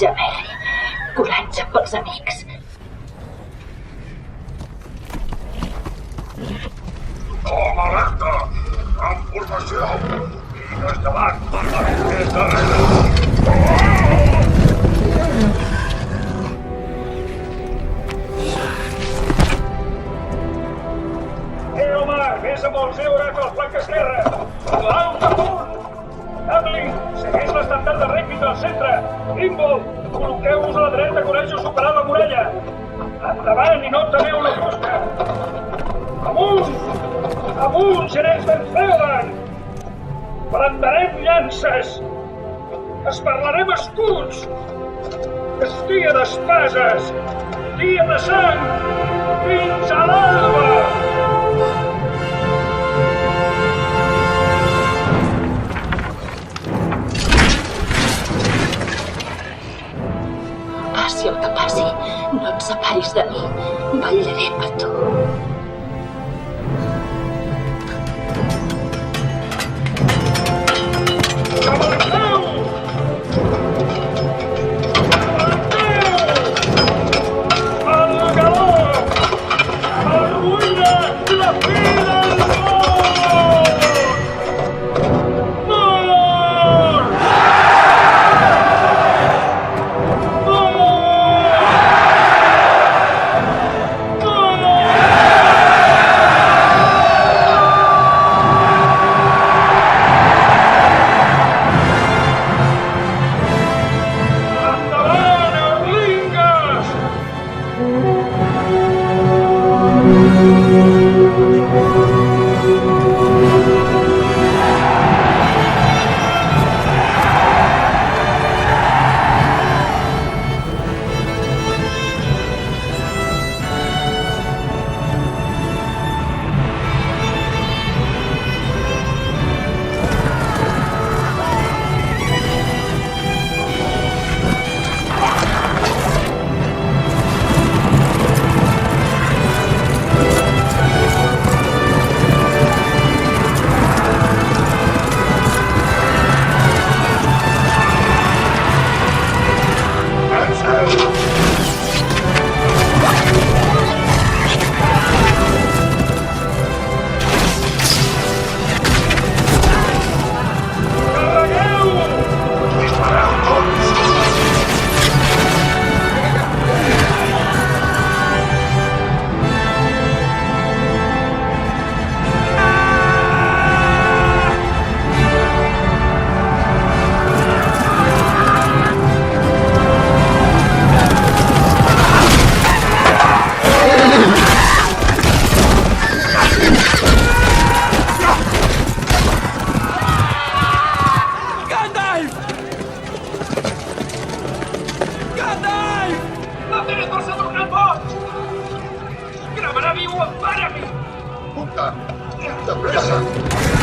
gemegui. Coratge pels amics. Home alerta! En formació! Vines davant! Vines darrere! Home! Vés amb els euros al flanc esquerre! L'alt a punt! Hamlin, segueix l'estendard de Rèpid al centre! Rimble, col·loqueu-vos a la dreta quan hàgiu superat la muralla! Endavant i no temeu la fosca! Amunt! Amunt, gerents d'en Theodan! Plantarem llances! Esparlarem escuts! És dia d'espases! Dia de sang! Fins a l'alba! Passi el que passi, no et separis de mi. Vetllaré per tu. De pressa!